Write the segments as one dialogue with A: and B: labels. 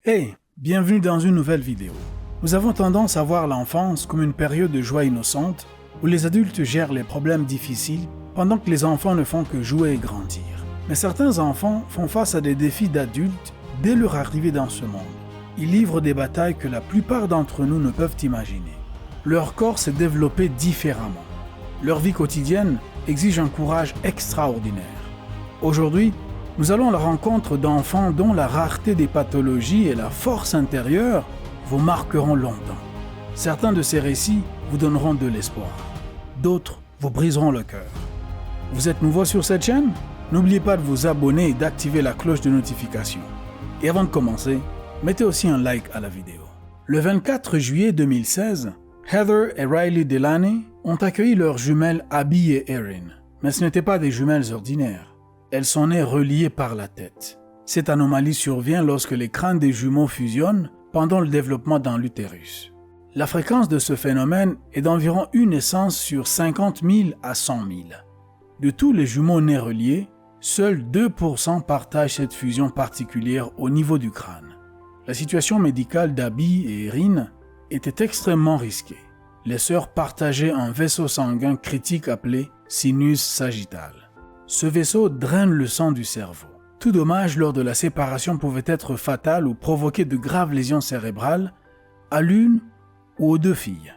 A: Hey, bienvenue dans une nouvelle vidéo. Nous avons tendance à voir l'enfance comme une période de joie innocente où les adultes gèrent les problèmes difficiles pendant que les enfants ne font que jouer et grandir. Mais certains enfants font face à des défis d'adultes dès leur arrivée dans ce monde. Ils livrent des batailles que la plupart d'entre nous ne peuvent imaginer. Leur corps s'est développé différemment. Leur vie quotidienne exige un courage extraordinaire. Aujourd'hui, nous allons à la rencontre d'enfants dont la rareté des pathologies et la force intérieure vous marqueront longtemps. Certains de ces récits vous donneront de l'espoir. D'autres vous briseront le cœur. Vous êtes nouveau sur cette chaîne? N'oubliez pas de vous abonner et d'activer la cloche de notification. Et avant de commencer, mettez aussi un like à la vidéo. Le 24 juillet 2016, Heather et Riley Delaney ont accueilli leurs jumelles Abby et Erin. Mais ce n'étaient pas des jumelles ordinaires. Elles sont nées reliées par la tête. Cette anomalie survient lorsque les crânes des jumeaux fusionnent pendant le développement dans l'utérus. La fréquence de ce phénomène est d'environ une naissance sur 50 000 à 100 000. De tous les jumeaux nés reliés, seuls 2% partagent cette fusion particulière au niveau du crâne. La situation médicale d'Abby et Erin était extrêmement risquée. Les sœurs partageaient un vaisseau sanguin critique appelé sinus sagittal. Ce vaisseau draine le sang du cerveau. Tout dommage lors de la séparation pouvait être fatal ou provoquer de graves lésions cérébrales à l'une ou aux deux filles.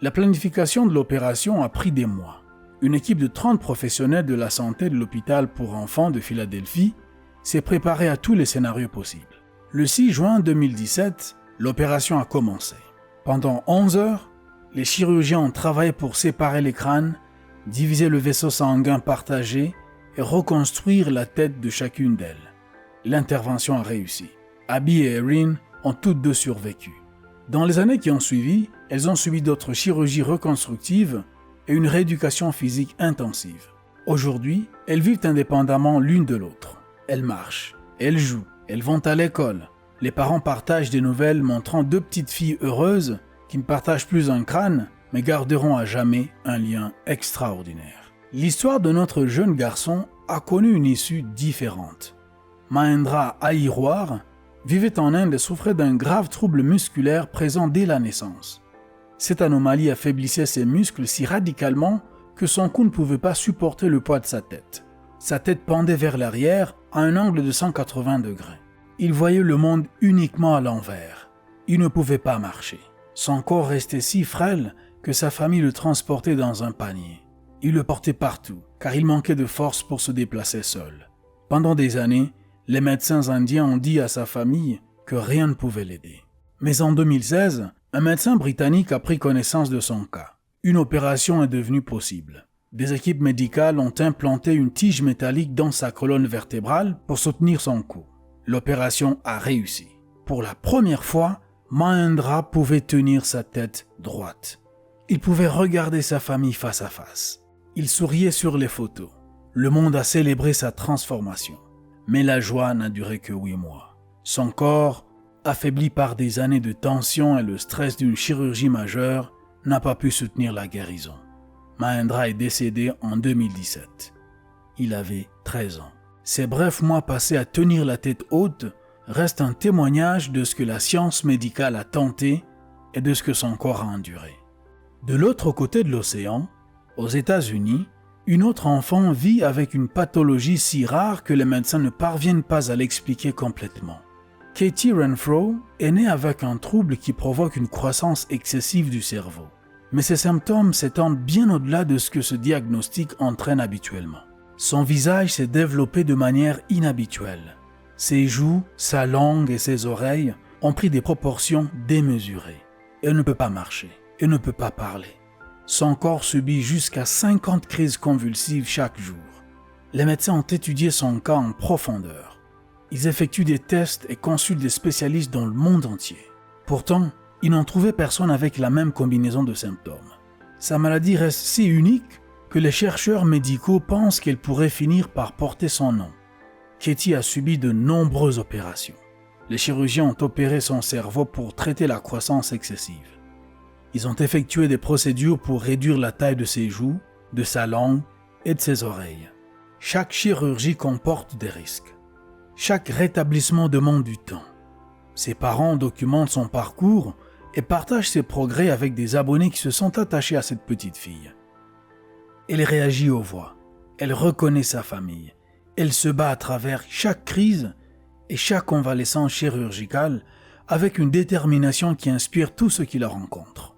A: La planification de l'opération a pris des mois. Une équipe de 30 professionnels de la santé de l'hôpital pour enfants de Philadelphie s'est préparée à tous les scénarios possibles. Le 6 juin 2017, l'opération a commencé. Pendant 11 heures, les chirurgiens ont travaillé pour séparer les crânes, diviser le vaisseau sanguin partagé et reconstruire la tête de chacune d'elles. L'intervention a réussi. Abby et Erin ont toutes deux survécu. Dans les années qui ont suivi, elles ont subi d'autres chirurgies reconstructives et une rééducation physique intensive. Aujourd'hui, elles vivent indépendamment l'une de l'autre. Elles marchent, elles jouent, elles vont à l'école. Les parents partagent des nouvelles montrant deux petites filles heureuses qui ne partagent plus un crâne, mais garderont à jamais un lien extraordinaire. L'histoire de notre jeune garçon a connu une issue différente. Mahendra Ahirwar vivait en Inde et souffrait d'un grave trouble musculaire présent dès la naissance. Cette anomalie affaiblissait ses muscles si radicalement que son cou ne pouvait pas supporter le poids de sa tête. Sa tête pendait vers l'arrière à un angle de 180 degrés. Il voyait le monde uniquement à l'envers. Il ne pouvait pas marcher. Son corps restait si frêle que sa famille le transportait dans un panier. Il le portait partout, car il manquait de force pour se déplacer seul. Pendant des années, les médecins indiens ont dit à sa famille que rien ne pouvait l'aider. Mais en 2016, un médecin britannique a pris connaissance de son cas. Une opération est devenue possible. Des équipes médicales ont implanté une tige métallique dans sa colonne vertébrale pour soutenir son cou. L'opération a réussi. Pour la première fois, Mahendra pouvait tenir sa tête droite. Il pouvait regarder sa famille face à face. Il souriait sur les photos. Le monde a célébré sa transformation. Mais la joie n'a duré que 8 mois. Son corps, affaibli par des années de tension et le stress d'une chirurgie majeure, n'a pas pu soutenir la guérison. Mahendra est décédé en 2017. Il avait 13 ans. Ces brefs mois passés à tenir la tête haute restent un témoignage de ce que la science médicale a tenté et de ce que son corps a enduré. De l'autre côté de l'océan, aux États-Unis, une autre enfant vit avec une pathologie si rare que les médecins ne parviennent pas à l'expliquer complètement. Katie Renfro est née avec un trouble qui provoque une croissance excessive du cerveau. Mais ces symptômes s'étendent bien au-delà de ce que ce diagnostic entraîne habituellement. Son visage s'est développé de manière inhabituelle. Ses joues, sa langue et ses oreilles ont pris des proportions démesurées. Elle ne peut pas marcher, elle ne peut pas parler. Son corps subit jusqu'à 50 crises convulsives chaque jour. Les médecins ont étudié son cas en profondeur. Ils effectuent des tests et consultent des spécialistes dans le monde entier. Pourtant, ils n'ont trouvé personne avec la même combinaison de symptômes. Sa maladie reste si unique que les chercheurs médicaux pensent qu'elle pourrait finir par porter son nom. Katie a subi de nombreuses opérations. Les chirurgiens ont opéré son cerveau pour traiter la croissance excessive. Ils ont effectué des procédures pour réduire la taille de ses joues, de sa langue et de ses oreilles. Chaque chirurgie comporte des risques. Chaque rétablissement demande du temps. Ses parents documentent son parcours et partagent ses progrès avec des abonnés qui se sont attachés à cette petite fille. Elle réagit aux voix, elle reconnaît sa famille, elle se bat à travers chaque crise et chaque convalescence chirurgicale avec une détermination qui inspire tous ceux qui la rencontrent.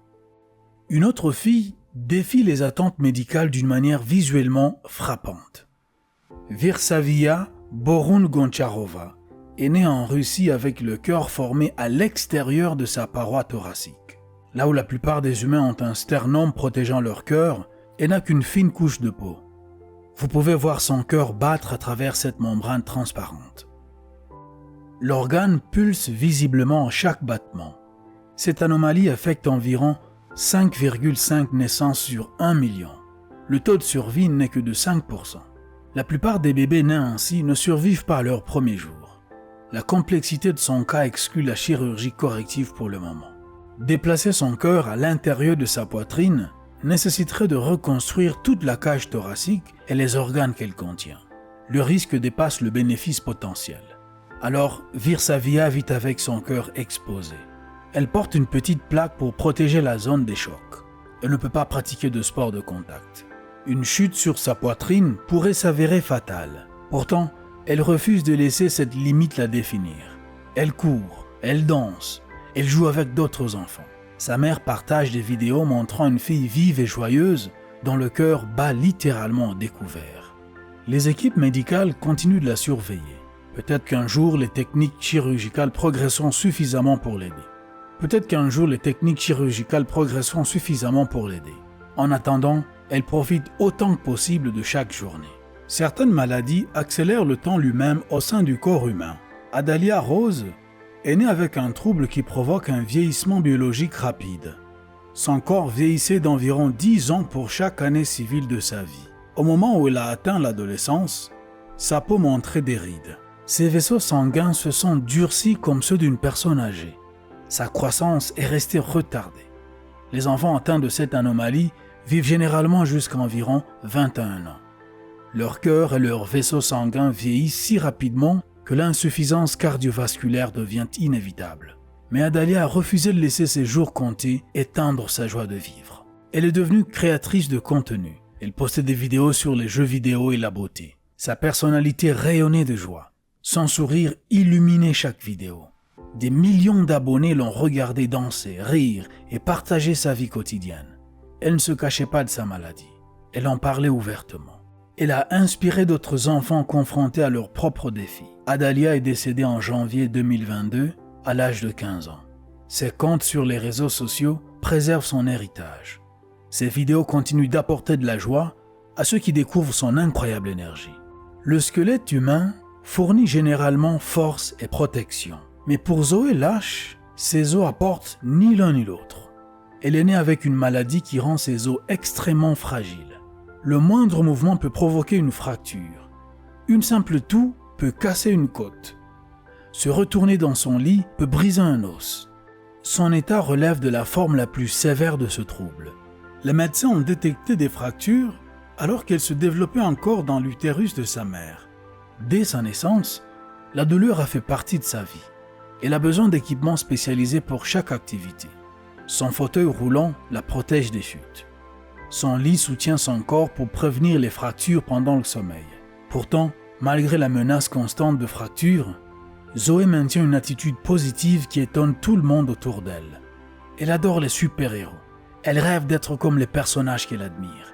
A: Une autre fille défie les attentes médicales d'une manière visuellement frappante. Virsavia Borun-Goncharova est née en Russie avec le cœur formé à l'extérieur de sa paroi thoracique. Là où la plupart des humains ont un sternum protégeant leur cœur, elle n'a qu'une fine couche de peau. Vous pouvez voir son cœur battre à travers cette membrane transparente. L'organe pulse visiblement à chaque battement. Cette anomalie affecte environ 5,5 naissances sur 1 million. Le taux de survie n'est que de 5%. La plupart des bébés nés ainsi ne survivent pas à leur premier jour. La complexité de son cas exclut la chirurgie corrective pour le moment. Déplacer son cœur à l'intérieur de sa poitrine nécessiterait de reconstruire toute la cage thoracique et les organes qu'elle contient. Le risque dépasse le bénéfice potentiel. Alors, Virsavia vit avec son cœur exposé. Elle porte une petite plaque pour protéger la zone des chocs. Elle ne peut pas pratiquer de sport de contact. Une chute sur sa poitrine pourrait s'avérer fatale. Pourtant, elle refuse de laisser cette limite la définir. Elle court, elle danse, elle joue avec d'autres enfants. Sa mère partage des vidéos montrant une fille vive et joyeuse dont le cœur bat littéralement en découvert. Les équipes médicales continuent de la surveiller. Peut-être qu'un jour, les techniques chirurgicales progresseront suffisamment pour l'aider. En attendant, elle profite autant que possible de chaque journée. Certaines maladies accélèrent le temps lui-même au sein du corps humain. Adalia Rose est née avec un trouble qui provoque un vieillissement biologique rapide. Son corps vieillissait d'environ 10 ans pour chaque année civile de sa vie. Au moment où elle a atteint l'adolescence, sa peau montrait des rides. Ses vaisseaux sanguins se sont durcis comme ceux d'une personne âgée. Sa croissance est restée retardée. Les enfants atteints de cette anomalie vivent généralement jusqu'à environ 21 ans. Leur cœur et leurs vaisseaux sanguins vieillissent si rapidement que l'insuffisance cardiovasculaire devient inévitable. Mais Adalia a refusé de laisser ses jours compter éteindre sa joie de vivre. Elle est devenue créatrice de contenu. Elle postait des vidéos sur les jeux vidéo et la beauté. Sa personnalité rayonnait de joie. Son sourire illuminait chaque vidéo. Des millions d'abonnés l'ont regardé danser, rire et partager sa vie quotidienne. Elle ne se cachait pas de sa maladie. Elle en parlait ouvertement. Elle a inspiré d'autres enfants confrontés à leurs propres défis. Adalia est décédée en janvier 2022 à l'âge de 15 ans. Ses comptes sur les réseaux sociaux préservent son héritage. Ses vidéos continuent d'apporter de la joie à ceux qui découvrent son incroyable énergie. Le squelette humain fournit généralement force et protection. Mais pour Zoé Lash, ses os apportent ni l'un ni l'autre. Elle est née avec une maladie qui rend ses os extrêmement fragiles. Le moindre mouvement peut provoquer une fracture. Une simple toux peut casser une côte. Se retourner dans son lit peut briser un os. Son état relève de la forme la plus sévère de ce trouble. Les médecins ont détecté des fractures alors qu'elles se développaient encore dans l'utérus de sa mère. Dès sa naissance, la douleur a fait partie de sa vie. Elle a besoin d'équipements spécialisés pour chaque activité. Son fauteuil roulant la protège des chutes. Son lit soutient son corps pour prévenir les fractures pendant le sommeil. Pourtant, malgré la menace constante de fractures, Zoé maintient une attitude positive qui étonne tout le monde autour d'elle. Elle adore les super-héros. Elle rêve d'être comme les personnages qu'elle admire.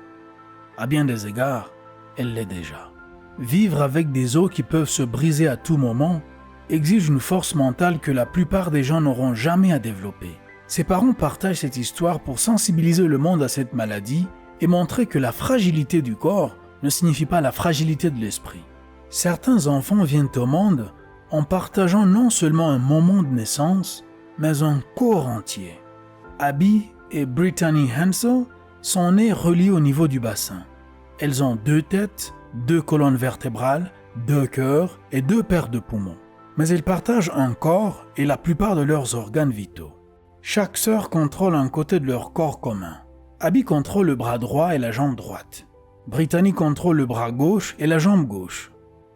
A: À bien des égards, elle l'est déjà. Vivre avec des os qui peuvent se briser à tout moment exige une force mentale que la plupart des gens n'auront jamais à développer. Ses parents partagent cette histoire pour sensibiliser le monde à cette maladie et montrer que la fragilité du corps ne signifie pas la fragilité de l'esprit. Certains enfants viennent au monde en partageant non seulement un moment de naissance, mais un corps entier. Abby et Brittany Hansel sont nées reliées au niveau du bassin. Elles ont 2 têtes, 2 colonnes vertébrales, 2 cœurs et 2 paires de poumons. Mais elles partagent un corps et la plupart de leurs organes vitaux. Chaque sœur contrôle un côté de leur corps commun. Abby contrôle le bras droit et la jambe droite. Brittany contrôle le bras gauche et la jambe gauche.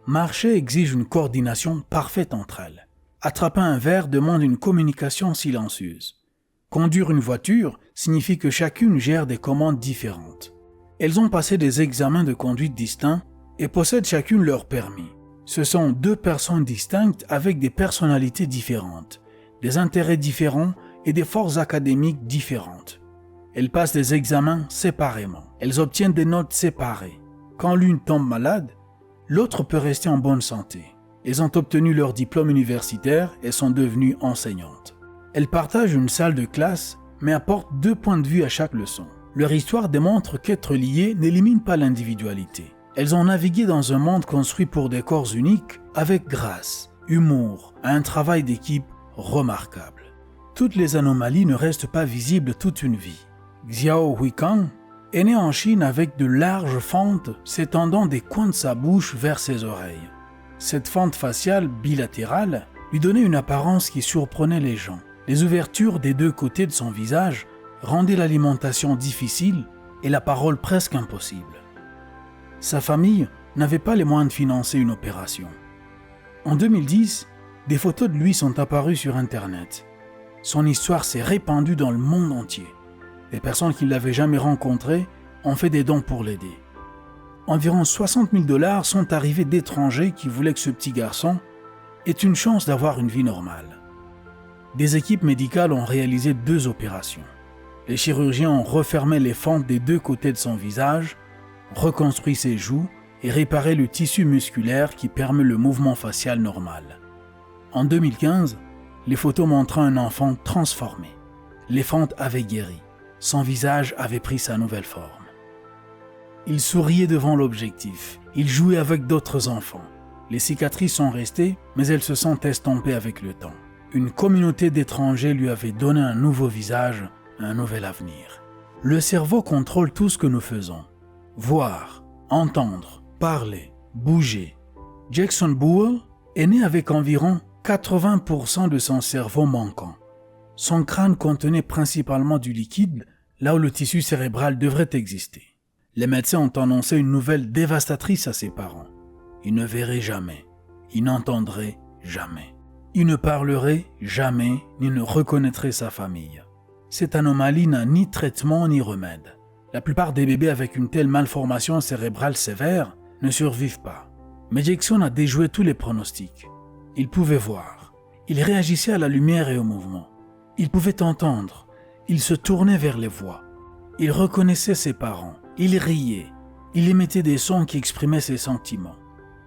A: Marcher exige une coordination parfaite entre elles. Attraper un verre demande une communication silencieuse. Conduire une voiture signifie que chacune gère des commandes différentes. Elles ont passé des examens de conduite distincts et possèdent chacune leur permis. Ce sont deux personnes distinctes avec des personnalités différentes, des intérêts différents et des forces académiques différentes. Elles passent des examens séparément. Elles obtiennent des notes séparées. Quand l'une tombe malade, l'autre peut rester en bonne santé. Elles ont obtenu leur diplôme universitaire et sont devenues enseignantes. Elles partagent une salle de classe, mais apportent 2 points de vue à chaque leçon. Leur histoire démontre qu'être liées n'élimine pas l'individualité. Elles ont navigué dans un monde construit pour des corps uniques, avec grâce, humour, et un travail d'équipe remarquable. Toutes les anomalies ne restent pas visibles toute une vie. Xiao Huikang est né en Chine avec de larges fentes s'étendant des coins de sa bouche vers ses oreilles. Cette fente faciale bilatérale lui donnait une apparence qui surprenait les gens. Les ouvertures des 2 côtés de son visage rendaient l'alimentation difficile et la parole presque impossible. Sa famille n'avait pas les moyens de financer une opération. En 2010, des photos de lui sont apparues sur Internet. Son histoire s'est répandue dans le monde entier. Les personnes qui ne l'avaient jamais rencontré ont fait des dons pour l'aider. Environ 60 000 $ sont arrivés d'étrangers qui voulaient que ce petit garçon ait une chance d'avoir une vie normale. Des équipes médicales ont réalisé 2 opérations. Les chirurgiens ont refermé les fentes des 2 côtés de son visage, reconstruit ses joues et réparé le tissu musculaire qui permet le mouvement facial normal. En 2015, les photos montraient un enfant transformé. Les fentes avaient guéri. Son visage avait pris sa nouvelle forme. Il souriait devant l'objectif. Il jouait avec d'autres enfants. Les cicatrices sont restées, mais elles se sont estompées avec le temps. Une communauté d'étrangers lui avait donné un nouveau visage, un nouvel avenir. Le cerveau contrôle tout ce que nous faisons. Voir, entendre, parler, bouger. Jackson Buell est né avec environ 80% de son cerveau manquant. Son crâne contenait principalement du liquide, là où le tissu cérébral devrait exister. Les médecins ont annoncé une nouvelle dévastatrice à ses parents. Il ne verrait jamais, il n'entendrait jamais. Il ne parlerait jamais, ni ne reconnaîtrait sa famille. Cette anomalie n'a ni traitement ni remède. La plupart des bébés avec une telle malformation cérébrale sévère ne survivent pas. Mais Jackson a déjoué tous les pronostics. Il pouvait voir. Il réagissait à la lumière et au mouvement. Il pouvait entendre. Il se tournait vers les voix. Il reconnaissait ses parents. Il riait. Il émettait des sons qui exprimaient ses sentiments.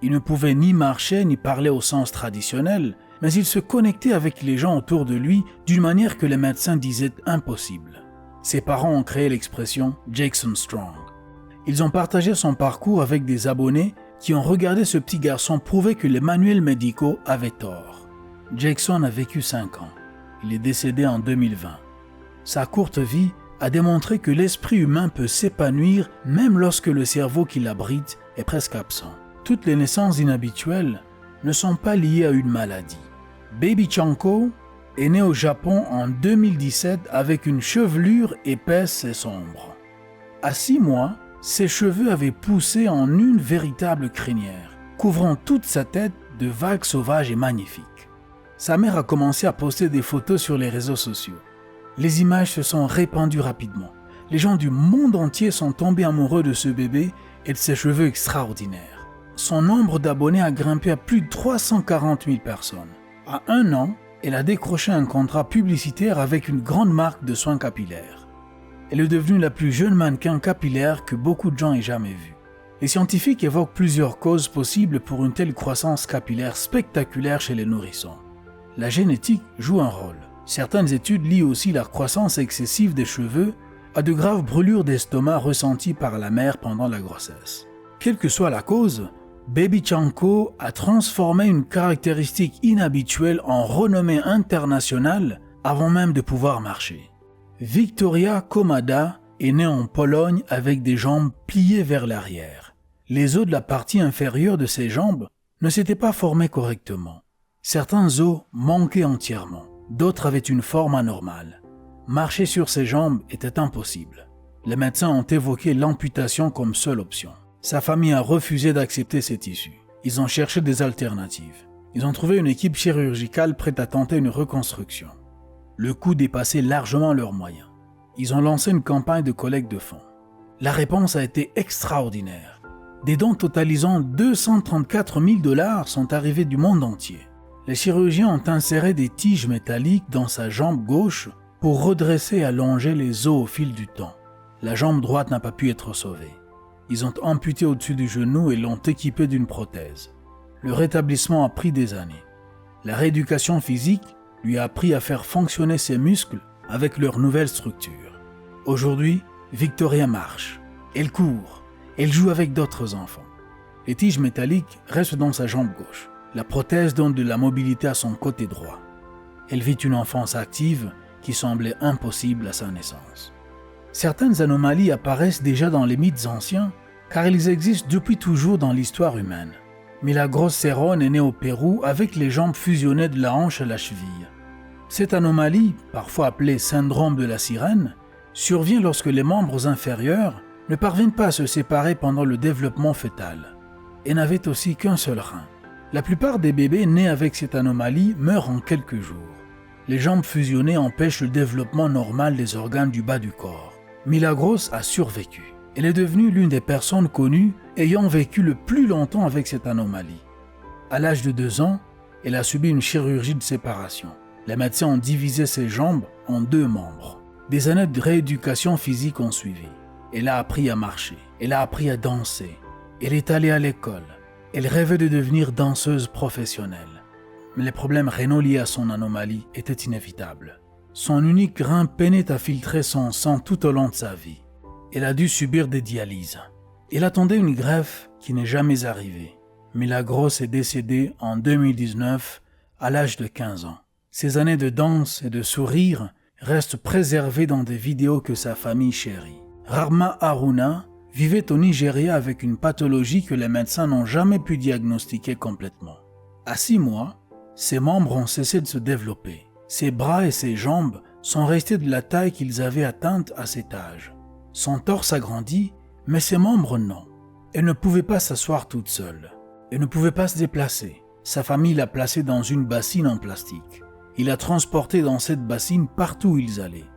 A: Il ne pouvait ni marcher ni parler au sens traditionnel, mais il se connectait avec les gens autour de lui d'une manière que les médecins disaient impossible. Ses parents ont créé l'expression « Jackson Strong ». Ils ont partagé son parcours avec des abonnés qui ont regardé ce petit garçon prouver que les manuels médicaux avaient tort. Jackson a vécu 5 ans. Il est décédé en 2020. Sa courte vie a démontré que l'esprit humain peut s'épanouir même lorsque le cerveau qui l'abrite est presque absent. Toutes les naissances inhabituelles ne sont pas liées à une maladie. Baby Chanko est né au Japon en 2017 avec une chevelure épaisse et sombre. À 6 mois, ses cheveux avaient poussé en une véritable crinière, couvrant toute sa tête de vagues sauvages et magnifiques. Sa mère a commencé à poster des photos sur les réseaux sociaux. Les images se sont répandues rapidement. Les gens du monde entier sont tombés amoureux de ce bébé et de ses cheveux extraordinaires. Son nombre d'abonnés a grimpé à plus de 340 000 personnes. À 1 an, elle a décroché un contrat publicitaire avec une grande marque de soins capillaires. Elle est devenue la plus jeune mannequin capillaire que beaucoup de gens aient jamais vue. Les scientifiques évoquent plusieurs causes possibles pour une telle croissance capillaire spectaculaire chez les nourrissons. La génétique joue un rôle. Certaines études lient aussi la croissance excessive des cheveux à de graves brûlures d'estomac ressenties par la mère pendant la grossesse. Quelle que soit la cause, Baby Chanko a transformé une caractéristique inhabituelle en renommée internationale avant même de pouvoir marcher. Victoria Komada est née en Pologne avec des jambes pliées vers l'arrière. Les os de la partie inférieure de ses jambes ne s'étaient pas formés correctement. Certains os manquaient entièrement, d'autres avaient une forme anormale. Marcher sur ses jambes était impossible. Les médecins ont évoqué l'amputation comme seule option. Sa famille a refusé d'accepter cette issue. Ils ont cherché des alternatives. Ils ont trouvé une équipe chirurgicale prête à tenter une reconstruction. Le coût dépassait largement leurs moyens. Ils ont lancé une campagne de collecte de fonds. La réponse a été extraordinaire. Des dons totalisant 234 000 $ sont arrivés du monde entier. Les chirurgiens ont inséré des tiges métalliques dans sa jambe gauche pour redresser et allonger les os au fil du temps. La jambe droite n'a pas pu être sauvée. Ils ont amputé au-dessus du genou et l'ont équipé d'une prothèse. Le rétablissement a pris des années. La rééducation physique lui a appris à faire fonctionner ses muscles avec leur nouvelle structure. Aujourd'hui, Victoria marche, elle court, elle joue avec d'autres enfants. Les tiges métalliques restent dans sa jambe gauche. La prothèse donne de la mobilité à son côté droit. Elle vit une enfance active qui semblait impossible à sa naissance. Certaines anomalies apparaissent déjà dans les mythes anciens car ils existent depuis toujours dans l'histoire humaine. Milagros Cerrón est né au Pérou avec les jambes fusionnées de la hanche à la cheville. Cette anomalie, parfois appelée syndrome de la sirène, survient lorsque les membres inférieurs ne parviennent pas à se séparer pendant le développement fœtal et n'avaient aussi qu'un seul rein. La plupart des bébés nés avec cette anomalie meurent en quelques jours. Les jambes fusionnées empêchent le développement normal des organes du bas du corps. Milagros a survécu. Elle est devenue l'une des personnes connues ayant vécu le plus longtemps avec cette anomalie. À l'âge de 2 ans, elle a subi une chirurgie de séparation. Les médecins ont divisé ses jambes en 2 membres. Des années de rééducation physique ont suivi. Elle a appris à marcher, elle a appris à danser, elle est allée à l'école. Elle rêvait de devenir danseuse professionnelle. Mais les problèmes rénaux liés à son anomalie étaient inévitables. Son unique rein peinait à filtrer son sang tout au long de sa vie. Elle a dû subir des dialyses. Elle attendait une greffe qui n'est jamais arrivée. Milagros est décédée en 2019 à l'âge de 15 ans. Ses années de danse et de sourire restent préservées dans des vidéos que sa famille chérit. Rahma Haruna vivait au Nigeria avec une pathologie que les médecins n'ont jamais pu diagnostiquer complètement. À 6 mois, ses membres ont cessé de se développer. Ses bras et ses jambes sont restés de la taille qu'ils avaient atteinte à cet âge. Son torse a grandi, mais ses membres non. Elle ne pouvait pas s'asseoir toute seule. Elle ne pouvait pas se déplacer. Sa famille l'a placée dans une bassine en plastique. Il l'a transportée dans cette bassine partout où ils allaient.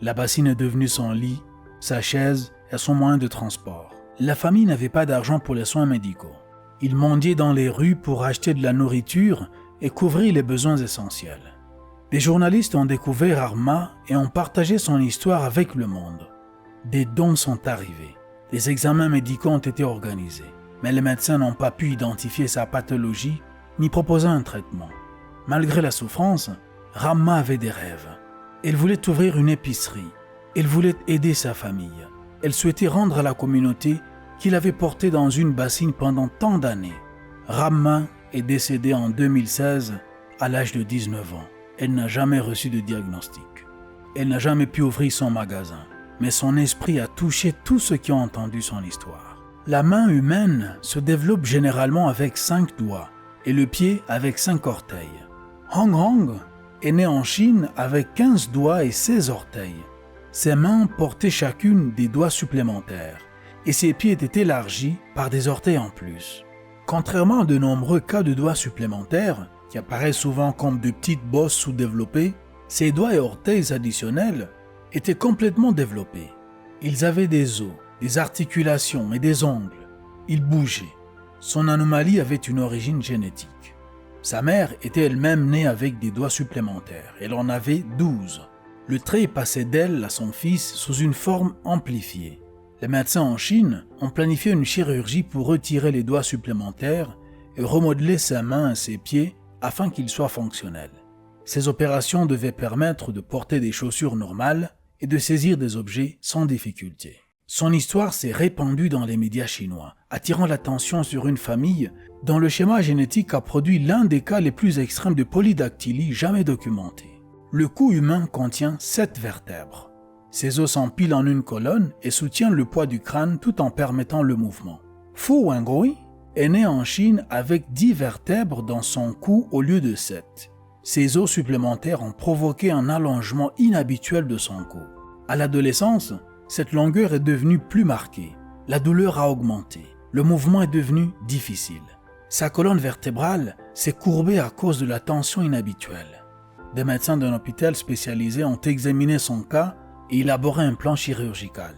A: La bassine est devenue son lit, sa chaise et son moyen de transport. La famille n'avait pas d'argent pour les soins médicaux. Ils mendiaient dans les rues pour acheter de la nourriture et couvrir les besoins essentiels. Des journalistes ont découvert Rahma et ont partagé son histoire avec le monde. Des dons sont arrivés. Des examens médicaux ont été organisés. Mais les médecins n'ont pas pu identifier sa pathologie ni proposer un traitement. Malgré la souffrance, Rahma avait des rêves. Elle voulait ouvrir une épicerie. Elle voulait aider sa famille. Elle souhaitait rendre à la communauté qu'il avait portée dans une bassine pendant tant d'années. Rahma est décédée en 2016 à l'âge de 19 ans. Elle n'a jamais reçu de diagnostic. Elle n'a jamais pu ouvrir son magasin, mais son esprit a touché tous ceux qui ont entendu son histoire. La main humaine se développe généralement avec 5 doigts et le pied avec 5 orteils. Hong Hong est né en Chine avec 15 doigts et 16 orteils. Ses mains portaient chacune des doigts supplémentaires et ses pieds étaient élargis par des orteils en plus. Contrairement à de nombreux cas de doigts supplémentaires, qui apparaissent souvent comme de petites bosses sous-développées, ses doigts et orteils additionnels étaient complètement développés. Ils avaient des os, des articulations et des ongles. Ils bougeaient. Son anomalie avait une origine génétique. Sa mère était elle-même née avec des doigts supplémentaires. Elle en avait 12. Le trait passait d'elle à son fils sous une forme amplifiée. Les médecins en Chine ont planifié une chirurgie pour retirer les doigts supplémentaires et remodeler ses mains et ses pieds afin qu'ils soient fonctionnels. Ces opérations devaient permettre de porter des chaussures normales et de saisir des objets sans difficulté. Son histoire s'est répandue dans les médias chinois, attirant l'attention sur une famille dont le schéma génétique a produit l'un des cas les plus extrêmes de polydactylie jamais documentés. Le cou humain contient 7 vertèbres. Ses os s'empilent en une colonne et soutiennent le poids du crâne tout en permettant le mouvement. Fu Wengui est né en Chine avec 10 vertèbres dans son cou au lieu de 7. Ces os supplémentaires ont provoqué un allongement inhabituel de son cou. À l'adolescence, cette longueur est devenue plus marquée. La douleur a augmenté. Le mouvement est devenu difficile. Sa colonne vertébrale s'est courbée à cause de la tension inhabituelle. Des médecins d'un hôpital spécialisé ont examiné son cas et élaboré un plan chirurgical.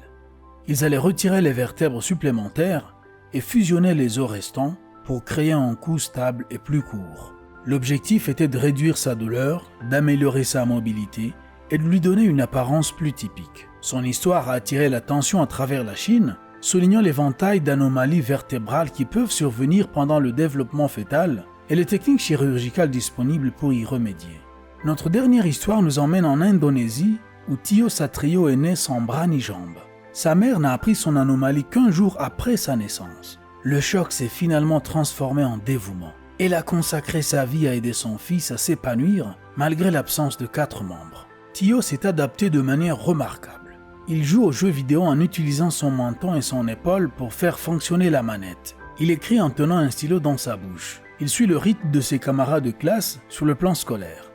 A: Ils allaient retirer les vertèbres supplémentaires et fusionner les os restants pour créer un cou stable et plus court. L'objectif était de réduire sa douleur, d'améliorer sa mobilité et de lui donner une apparence plus typique. Son histoire a attiré l'attention à travers la Chine, soulignant l'éventail d'anomalies vertébrales qui peuvent survenir pendant le développement fœtal et les techniques chirurgicales disponibles pour y remédier. Notre dernière histoire nous emmène en Indonésie où Tio Satrio est né sans bras ni jambes. Sa mère n'a appris son anomalie qu'1 jour après sa naissance. Le choc s'est finalement transformé en dévouement. Elle a consacré sa vie à aider son fils à s'épanouir malgré l'absence de 4 membres. Tio s'est adapté de manière remarquable. Il joue aux jeux vidéo en utilisant son menton et son épaule pour faire fonctionner la manette. Il écrit en tenant un stylo dans sa bouche. Il suit le rythme de ses camarades de classe sur le plan scolaire.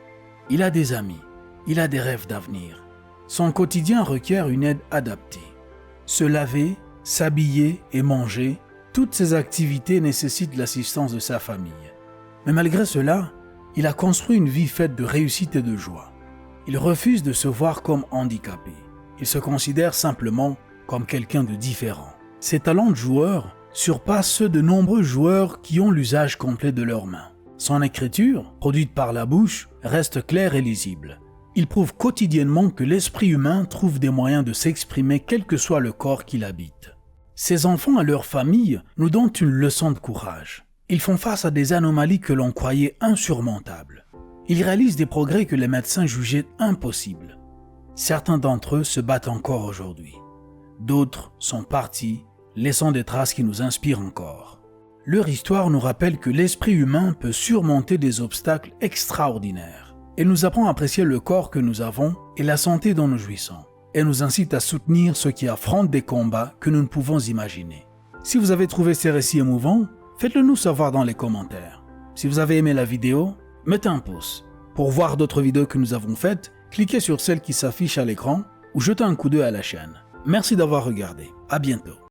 A: Il a des amis. Il a des rêves d'avenir. Son quotidien requiert une aide adaptée. Se laver, s'habiller et manger, toutes ces activités nécessitent l'assistance de sa famille. Mais malgré cela, il a construit une vie faite de réussite et de joie. Il refuse de se voir comme handicapé. Il se considère simplement comme quelqu'un de différent. Ses talents de joueur surpassent ceux de nombreux joueurs qui ont l'usage complet de leurs mains. Son écriture, produite par la bouche, reste claire et lisible. Il prouve quotidiennement que l'esprit humain trouve des moyens de s'exprimer quel que soit le corps qu'il habite. Ses enfants et leur famille nous donnent une leçon de courage. Ils font face à des anomalies que l'on croyait insurmontables. Ils réalisent des progrès que les médecins jugeaient impossibles. Certains d'entre eux se battent encore aujourd'hui. D'autres sont partis, laissant des traces qui nous inspirent encore. Leur histoire nous rappelle que l'esprit humain peut surmonter des obstacles extraordinaires. Elle nous apprend à apprécier le corps que nous avons et la santé dont nous jouissons. Elle nous incite à soutenir ceux qui affrontent des combats que nous ne pouvons imaginer. Si vous avez trouvé ces récits émouvants, faites-le nous savoir dans les commentaires. Si vous avez aimé la vidéo, mettez un pouce. Pour voir d'autres vidéos que nous avons faites, cliquez sur celle qui s'affiche à l'écran ou jetez un coup d'œil à la chaîne. Merci d'avoir regardé. À bientôt.